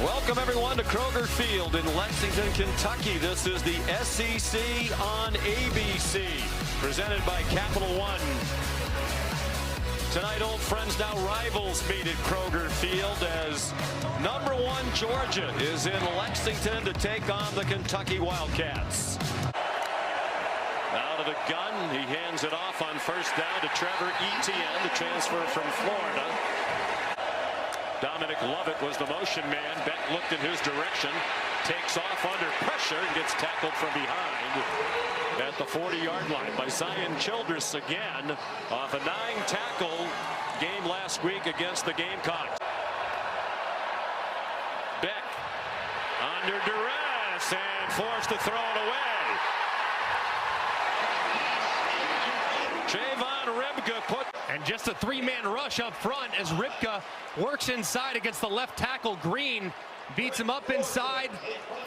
Welcome everyone to Kroger Field in Lexington, Kentucky. This is the SEC on ABC, presented by Capital One. Tonight, old friends, now rivals meet at Kroger Field as #1 Georgia is in Lexington to take on the Kentucky Wildcats. Out of the gun, he hands it off on first down to Trevor Etienne, the transfer from Florida. Dominic Lovett was the motion man. Beck looked in his direction, takes off under pressure, and gets tackled from behind at the 40-yard line by Zion Childress again off a 9-tackle game last week against the Gamecocks. Beck under duress and forced to throw it away. Javon Ribka and just a three-man rush up front as Ribka works inside against the left tackle Green, beats him up inside,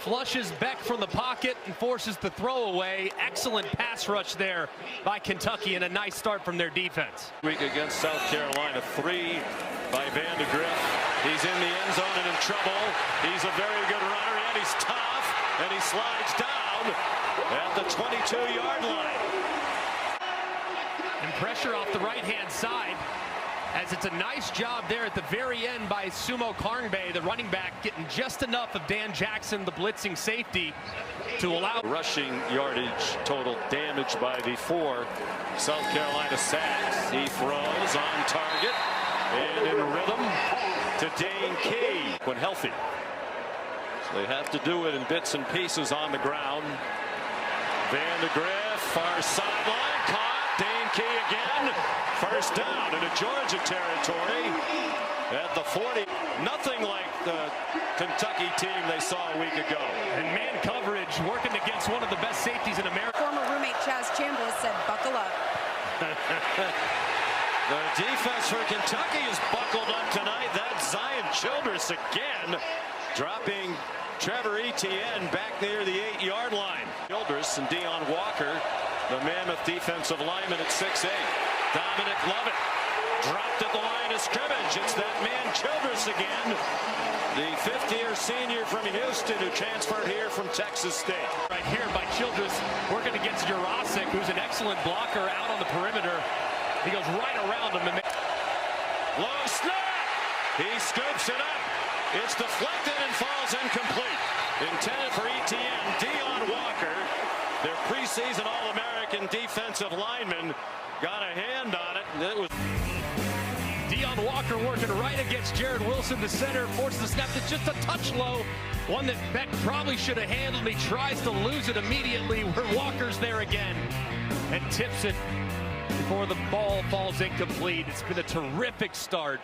flushes Beck from the pocket and forces the throwaway. Excellent pass rush there by Kentucky and a nice start from their defense. Week against South Carolina, 3 by Vandegrift. He's in the end zone and in trouble. He's a very good runner and he's tough and he slides down at the 22-yard line. And pressure off the right-hand side as it's a nice job there at the very end by Sumo-Karngbaye, the running back, getting just enough of Dan Jackson, the blitzing safety, to allow rushing yardage total damage by the 4 South Carolina sacks. He throws on target and in rhythm to Dane Key when healthy. So they have to do it in bits and pieces on the ground. Vandegrift, far sideline, caught. Dane Key again, first down into Georgia territory at the 40. Nothing like the Kentucky team they saw a week ago. And man coverage working against one of the best safeties in America. Former roommate Chaz Chambliss said, "Buckle up." The defense for Kentucky is buckled up tonight. That's Zion Childress again, dropping Trevor Etienne back near the 8-yard line. Childress and Deion Walker, the mammoth defensive lineman at 6'8". Dominic Lovett dropped at the line of scrimmage. It's that man Childress again, the 5th-year senior from Houston who transferred here from Texas State. Right here by Childress, working against Jurasik, who's an excellent blocker out on the perimeter. He goes right around him. Low snap. He scoops it up. It's deflected and falls incomplete. Intended for Etienne. Deion Walker, their preseason All-American defensive lineman, got a hand on it. And it was Deion Walker working right against Jared Wilson, the center, forces the snap that's just a touch low. One that Beck probably should have handled. He tries to lose it immediately where Walker's there again and tips it before the ball falls incomplete. It's been a terrific start.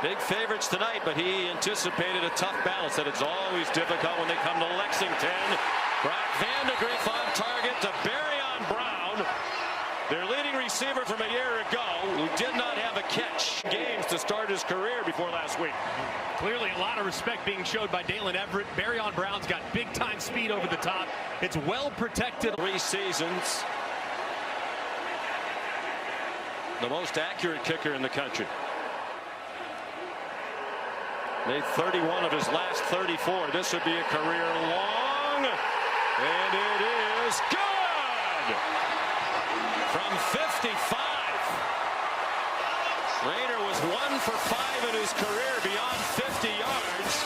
Big favorites tonight, but he anticipated a tough balance. That it's always difficult when they come to Lexington. Brock Vandegrift on target to Barryon Brown, their leading receiver from a year ago, who did not have a catch games to start his career before last week. Clearly a lot of respect being showed by Dalen Everett. Barryon Brown's got big-time speed over the top. It's well protected. 3 seasons. The most accurate kicker in the country. Made 31 of his last 34. This would be a career long, and it is good! From 55. Rayner was 1 for 5 in his career beyond 50 yards.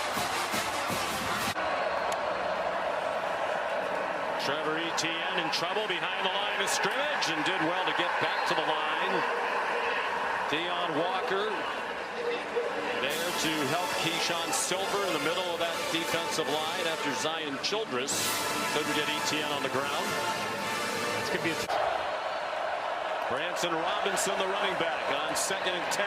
Trevor Etienne in trouble behind the line of scrimmage and did well to get back to the line. Deion Walker there to help Keyshawn Silver in the middle of that defensive line after Zion Childress couldn't get Etienne on the ground. This could be a Branson Robinson, the running back, on 2nd and 10.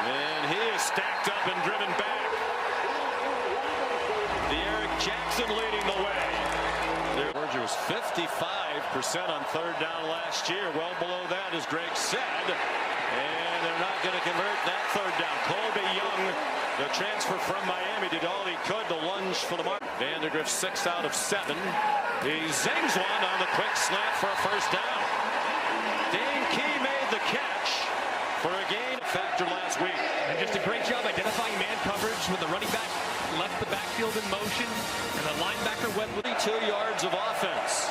And he is stacked up and driven back. The Eric Jackson leading the way. Georgia was 55% on 3rd down last year. Well below that, as Greg said. And they're not going to convert that 3rd down. Colby Young, the transfer from Miami, did all he could to lunge for the mark. Vandegrift 6 out of 7. He zings one on the quick slant for a 1st down. Dane Key made the catch for a gain factor last week. And just Just a great job identifying man coverage when the running back left the backfield in motion, and the linebacker went with 2 yards of offense.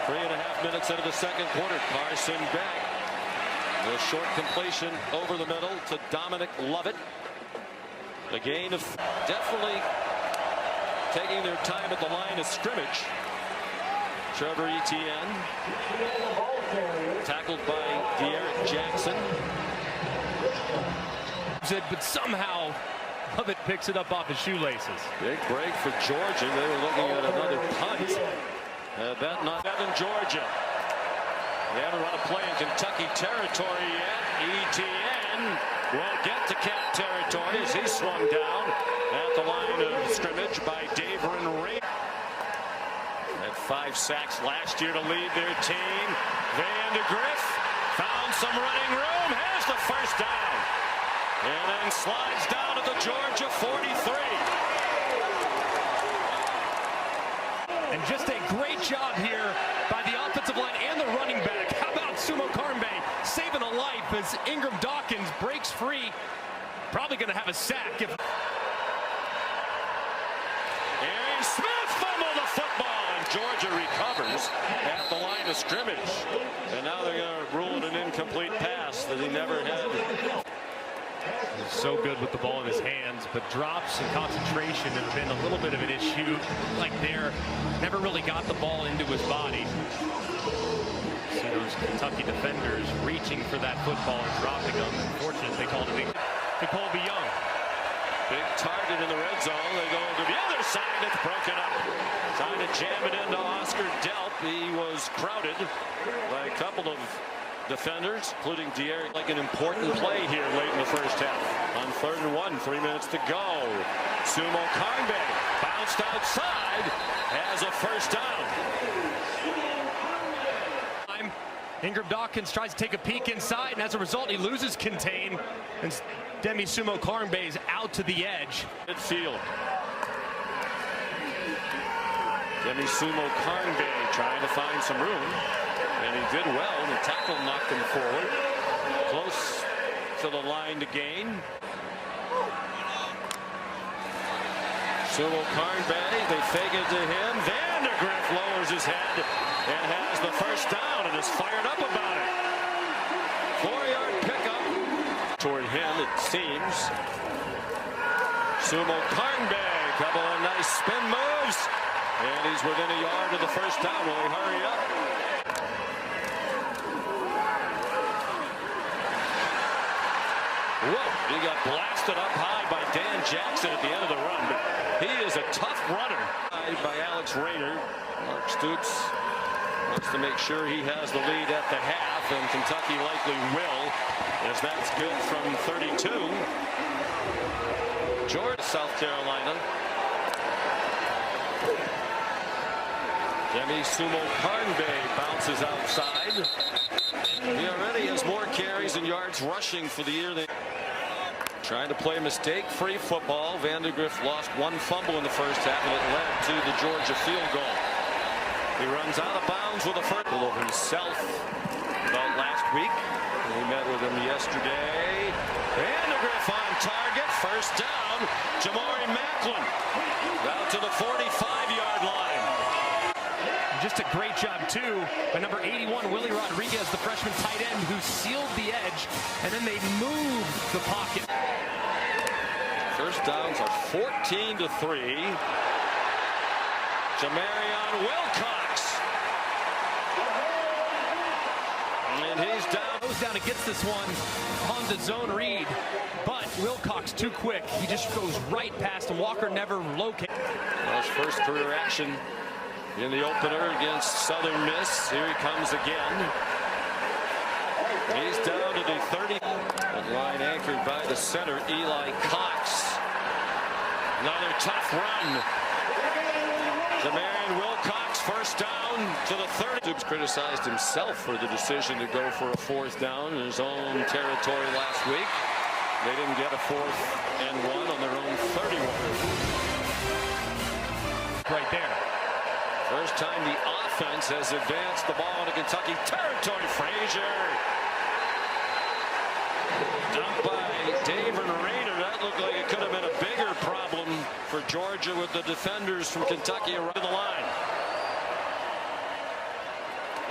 3.5 minutes into the second quarter. Carson back. The short completion over the middle to Dominic Lovett. The gain of definitely taking their time at the line of scrimmage. Trevor Etienne tackled by De'Aaron Jackson. But somehow Lovett picks it up off his shoelaces. Big break for Georgia. They were looking at another punt. That not Evan, Georgia. They haven't run a play in Kentucky territory yet. Etienne will get to Cat territory as he's swung down at the line of scrimmage by Daverin Ray. Had 5 sacks last year to lead their team. Vandegrift found some running room. Has the first down. And then slides down to the Georgia 43. And just a great job here by the offensive line and the running back. How about Sumo-Karngbaye saving a life as Ingram Dawkins breaks free. Probably going to have a sack. Aaron Smith fumbled the football, and Georgia recovers at the line of scrimmage. And now they're going to rule it an incomplete pass that he never had. He's so good with the ball in his hands, but drops and concentration have been a little bit of an issue. Like there, never really got the ball into his body. See those Kentucky defenders reaching for that football and dropping them. Unfortunately, they called it Jacoby Young. Big target in the red zone. They go to the other side. It's broken up. Trying to jam it into Oscar Delp. He was crowded by a couple of defenders, including De'Aaron. Like an important play here late in the first half. On 3rd and 1, 3 minutes to go. Sumo-Karngbaye bounced outside, has a first down. Ingram Dawkins tries to take a peek inside, and as a result, he loses contain. And Demi Sumo-Karngbaye is out to the edge. Midfield. Demi Sumo-Karngbaye trying to find some room. And he did well. The tackle knocked him forward. Close to the line to gain. Sumo-Karngbaye, they fake it to him. Vandegrift lowers his head and has the first down and is fired up about it. 4-yard pickup toward him, it seems. Sumo-Karngbaye, couple of nice spin moves. And he's within a yard of the first down. Will he hurry up? Whoa, he got blasted up high by Dan Jackson at the end of the run, but he is a tough runner. By Alex Rayner. Mark Stoops wants to make sure he has the lead at the half, and Kentucky likely will, as that's good from 32. Georgia, South Carolina. Demi Sumo-Karngbaye bounces outside. He already has more carries and yards rushing for the year. Trying to play mistake-free football. Vandegrift lost 1 fumble in the first half, and it led to the Georgia field goal. He runs out of bounds with a first of himself about last week. We met with him yesterday. Vandegrift on target. First down. Jamari Macklin out to the 45-yard line. Just a great job, too, by number 81, Willie Rodriguez, the freshman tight end, who sealed the edge, and then they moved the pocket. First downs are 14-3. Jamarion Wilcox. And he's down. Goes down and gets this one on the zone read, but Wilcox too quick. He just goes right past him. Walker never locates. His first career action in the opener against Southern Miss. Here he comes again. He's down to the 30. The line anchored by the center, Eli Cox. Another tough run. Jamarion Wilcox, first down to the 30. Stoops criticized himself for the decision to go for a 4th down in his own territory last week. They didn't get a 4th and 1 on their own 31. Right there. First time the offense has advanced the ball into Kentucky territory. Frazier. Dumped by Dave and Rayner. That looked like it could have been a bigger problem for Georgia with the defenders from Kentucky around the line.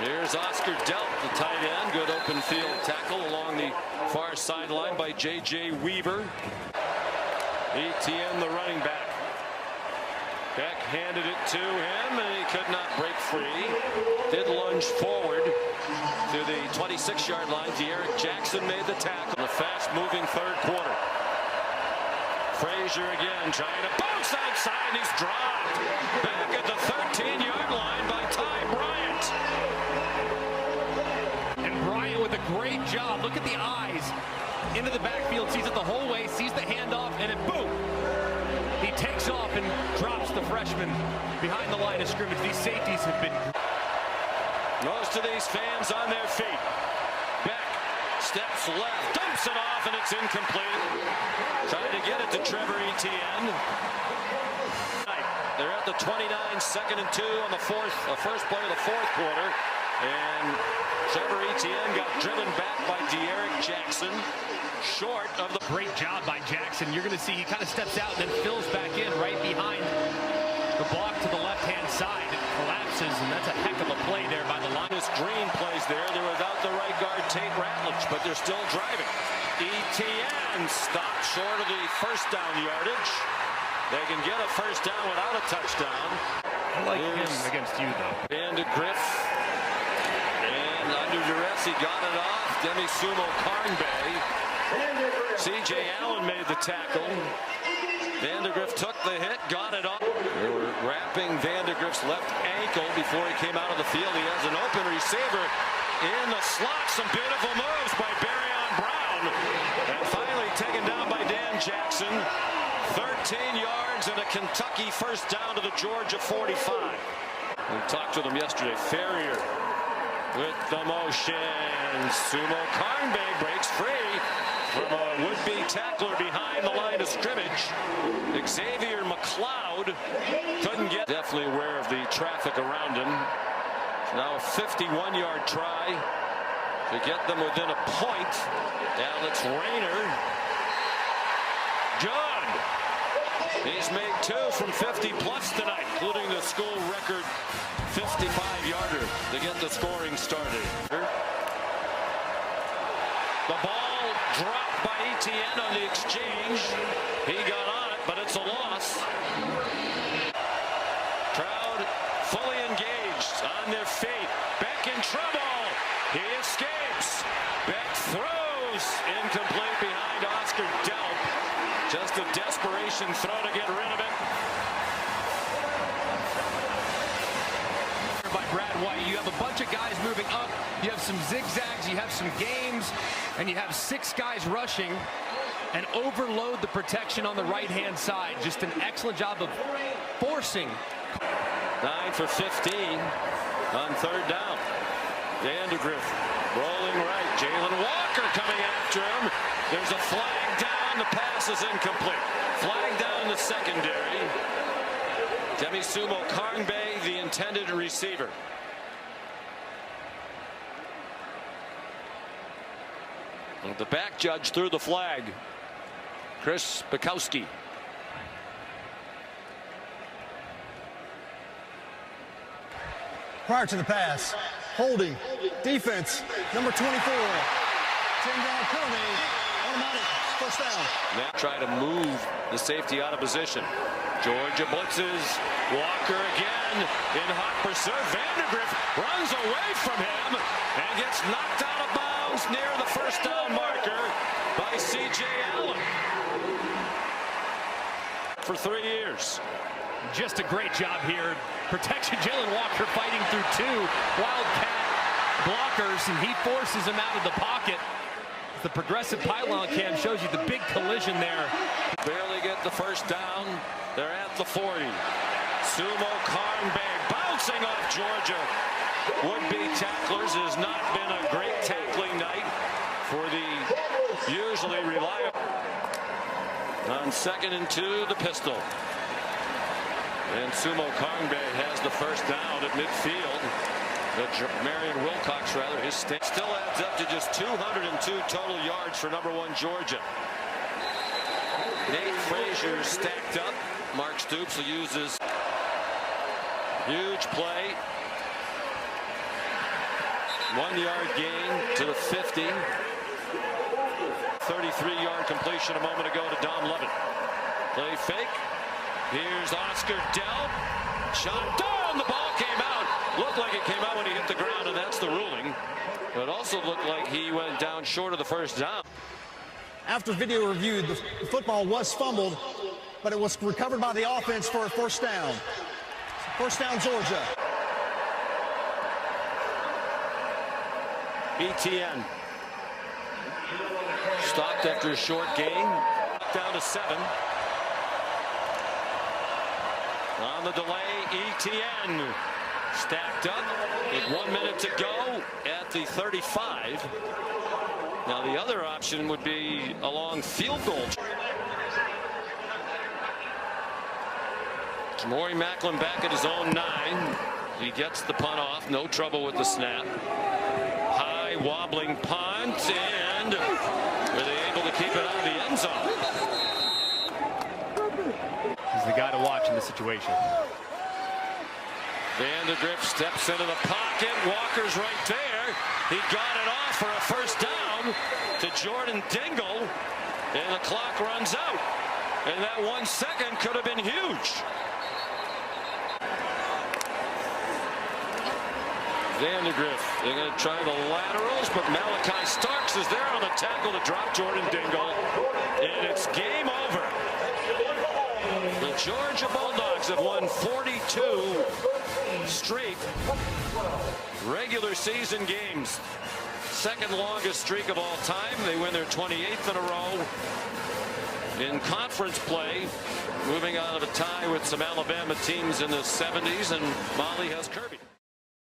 Here's Oscar Delp, the tight end. Good open field tackle along the far sideline by J.J. Weaver. Etienne, the running back. Beck handed it to him, and he could not break free. Did lunge forward to the 26-yard line. De'Aaron Jackson made the tackle in a fast-moving third quarter. Frazier again trying to bounce outside, and he's dropped. Back at the 13-yard line by Ty Bryant. And Bryant with a great job. Look at the eyes. Into the backfield, sees it the whole way, sees the handoff, and then boom! He takes off and drops the freshman behind the line of scrimmage. These safeties have been... Most of these fans on their feet. Beck steps left, dumps it off, and it's incomplete. Trying to get it to Trevor Etienne. They're at the 29, 2nd and 2 on the first play of the fourth quarter. And Trevor Etienne got driven back by De'Aaron Jackson. Short of the... Great job by Jackson. You're going to see he kind of steps out and then fills back in right behind the block to the left-hand side. It collapses, and that's a heck of a play there by the line. This Green plays there. They're without the right guard, Tate Ratledge, but they're still driving. Etienne stopped short of the first down yardage. They can get a first down without a touchdown. I like him against you, though. Vandegrift. And under duress, he got it off. Demi Sumo-Karngbaye. C.J. Allen made the tackle. Vandegrift took the hit, got it off. They were wrapping Vandegrift's left ankle before he came out of the field. He has an open receiver in the slot. Some beautiful moves by Barryon Brown. And finally taken down by Dan Jackson. 13 yards and a Kentucky first down to the Georgia 45. We talked with him yesterday. Ferrier with the motion. Sumo-Karngbaye breaks free from a would-be tackler behind the line of scrimmage. Xavier McLeod couldn't get... Definitely aware of the traffic around him. Now a 51-yard try to get them within a point. Alex Rayner. Good. He's made 2 from 50-plus tonight, including the school record 55-yarder to get the scoring started. The ball dropped by Etienne on the exchange. He got on it, but it's a loss. Crowd fully engaged on their feet. Beck in trouble. He escapes. Beck throws. Incomplete behind Oscar Delp. Just a desperation throw to get rid of it. By Brad White, you have a bunch of guys moving up. You have some zigzags, you have some games, and you have 6 guys rushing and overload the protection on the right-hand side. Just an excellent job of forcing. 9 for 15 on third down. Vandegrift rolling right. Jalen Walker coming after him. There's a flag down. The pass is incomplete. Flag down in the secondary. Demi Sumo-Karngbaye, the intended receiver. The back judge threw the flag. Chris Bukowski. Prior to the pass, holding, defense, number 24. 10-yard penalty, automatic, first down. Now try to move the safety out of position. Georgia blitzes. Walker again in hot pursuit. Vandegrift runs away from him and gets knocked out of bounds near the first down marker by C.J. Allen. For 3 years. Just a great job here. Protection. Jalen Walker fighting through 2 Wildcat blockers, and he forces him out of the pocket. The progressive pylon cam shows you the big collision there. Barely get the first down. They're at the 40. Sumo-Karngbaye bouncing off Georgia. Would-be tacklers. Has not been a great tackling night for the usually reliable. On 2nd and 2, the pistol. And Sumo-Karngbaye has the first down at midfield. Marion Wilcox, rather, his still adds up to just 202 total yards for #1 Georgia. Nate Frazier stacked up. Mark Stoops will use his huge play. 1-yard gain to the 50. 33-yard completion a moment ago to Dom Lovett. Play fake. Here's Oscar Dell. Shot down. The ball came out. Looked like it came out when he hit the ground, and that's the ruling. It also looked like he went down short of the first down. After video review, the football was fumbled, but it was recovered by the offense for a first down. First down, Georgia. ETN. Stopped after a short gain. Down to 7. On the delay, ETN stacked up with 1 minute to go at the 35. Now the other option would be a long field goal. Jamori Macklin back at his own 9. He gets the punt off. No trouble with the snap. High wobbling punt, and were they able to keep it out of the end zone? He's the guy to watch in this situation. Vandegrift steps into the pocket. Walker's right there. He got it off for a first down to Jordan Dingle, and the clock runs out. And that 1 second could have been huge. Vandegrift, they're going to try the laterals, but Malachi Starks is there on the tackle to drop Jordan Dingle, and it's game over. The Georgia Bulldogs have won 42 straight regular season games. Second longest streak of all time. They win their 28th in a row in conference play, moving out of a tie with some Alabama teams in the 70s, and Molly has Kirby.